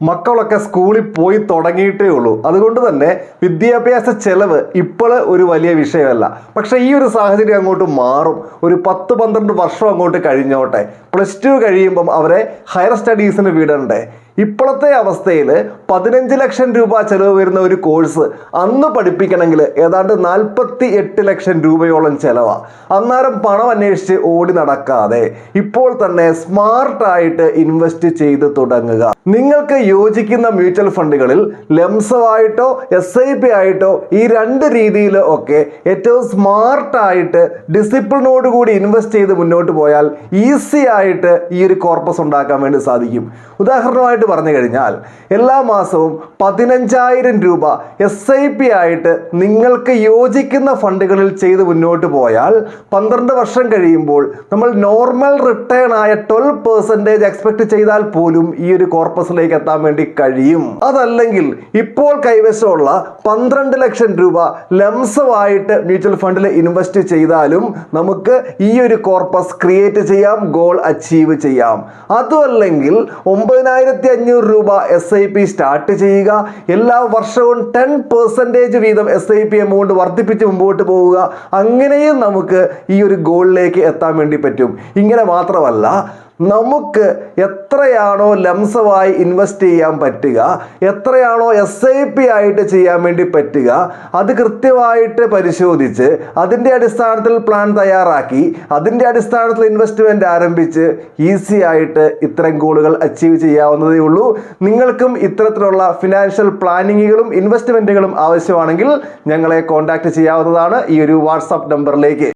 മക്കളൊക്കെ സ്കൂളിൽ പോയി തുടങ്ങിയിട്ടേ ഉള്ളൂ. അതുകൊണ്ട് തന്നെ വിദ്യാഭ്യാസ ചെലവ് ഇപ്പോൾ ഒരു വലിയ വിഷയമല്ല. പക്ഷെ ഈ ഒരു സാഹചര്യം അങ്ങോട്ട് മാറും. ഒരു 10-12 വർഷം അങ്ങോട്ട് കഴിഞ്ഞോട്ടെ. +2 കഴിയുമ്പം അവരെ ഹയർ സ്റ്റഡീസിന് വിടണ്ടേ? ഇപ്പോഴത്തെ അവസ്ഥയിൽ 15 ലക്ഷം രൂപ ചെലവ് വരുന്ന ഒരു കോഴ്സ് അന്ന് പഠിപ്പിക്കണമെങ്കിൽ ഏതാണ്ട് 48 ലക്ഷം രൂപയോളം ചെലവാണ്. അന്നേരം പണം അന്വേഷിച്ച് ഓടി നടക്കാതെ ഇപ്പോൾ തന്നെ സ്മാർട്ടായിട്ട് ഇൻവെസ്റ്റ് ചെയ്ത് തുടങ്ങുക. നിങ്ങൾക്ക് യോജിക്കുന്ന മ്യൂച്വൽ ഫണ്ടുകളിൽ ലംസമായിട്ടോ SIP ആയിട്ടോ ഈ 2 രീതിയിൽ ഒക്കെ ഏറ്റവും സ്മാർട്ടായിട്ട് ഡിസിപ്ലിനോടുകൂടി ഇൻവെസ്റ്റ് ചെയ്ത് മുന്നോട്ട് പോയാൽ ഈസി ആയിട്ട് ഈ ഒരു കോർപ്പസ് ഉണ്ടാക്കാൻ വേണ്ടി സാധിക്കും. ഉദാഹരണമായിട്ട് പറഞ്ഞു കഴിഞ്ഞാൽ എല്ലാ മാസവും 15,000 രൂപ SIP ആയിട്ട് നിങ്ങൾക്ക് യോജിക്കുന്ന ഫണ്ടുകളിൽ ചെയ്ത് മുന്നോട്ട് പോയാൽ 12 വർഷം കഴിയുമ്പോൾ നമ്മൾ നോർമൽ റിട്ടേൺ ആയ 12% എക്സ്പെക്ട് ചെയ്താൽ പോലും ഈ ഒരു കോർപ്പസിലേക്ക് എത്താൻ വേണ്ടി കഴിയും. അതല്ലെങ്കിൽ ഇപ്പോൾ കൈവശമുള്ള 12 ലക്ഷം രൂപ ലംസമായിട്ട് മ്യൂച്വൽ ഫണ്ടിൽ ഇൻവെസ്റ്റ് ചെയ്താലും നമുക്ക് ഈ ഒരു കോർപ്പസ് ക്രിയേറ്റ് ചെയ്യാം, ഗോൾ അച്ചീവ് ചെയ്യാം. അതുമല്ലെങ്കിൽ 9,500 രൂപ SIP സ്റ്റാർട്ട് ചെയ്യുക. എല്ലാ വർഷവും 10% വീതം SIP എമൗണ്ട് വർദ്ധിപ്പിച്ച് മുമ്പോട്ട് പോവുക. അങ്ങനെയും നമുക്ക് ഈ ഒരു ഗോളിലേക്ക് എത്താൻ വേണ്ടി പറ്റും. ഇങ്ങനെ മാത്രമല്ല, നമുക്ക് എത്രയാണോ ലംസമായി ഇൻവെസ്റ്റ് ചെയ്യാൻ പറ്റുക, എത്രയാണോ SIP ആയിട്ട് ചെയ്യാൻ വേണ്ടി പറ്റുക, അത് കൃത്യമായിട്ട് പരിശോധിച്ച് അതിൻ്റെ അടിസ്ഥാനത്തിൽ പ്ലാൻ തയ്യാറാക്കി അതിൻ്റെ അടിസ്ഥാനത്തിൽ ഇൻവെസ്റ്റ്മെൻറ്റ് ആരംഭിച്ച് ഈസി ആയിട്ട് ഇത്തരം ഗോളുകൾ അച്ചീവ് ചെയ്യാവുന്നതേ ഉള്ളൂ. നിങ്ങൾക്കും ഇത്തരത്തിലുള്ള ഫിനാൻഷ്യൽ പ്ലാനിങ്ങുകളും ഇൻവെസ്റ്റ്മെൻറ്റുകളും ആവശ്യമാണെങ്കിൽ ഞങ്ങളെ കോൺടാക്റ്റ് ചെയ്യാവുന്നതാണ് ഈ ഒരു വാട്സാപ്പ് നമ്പറിലേക്ക്.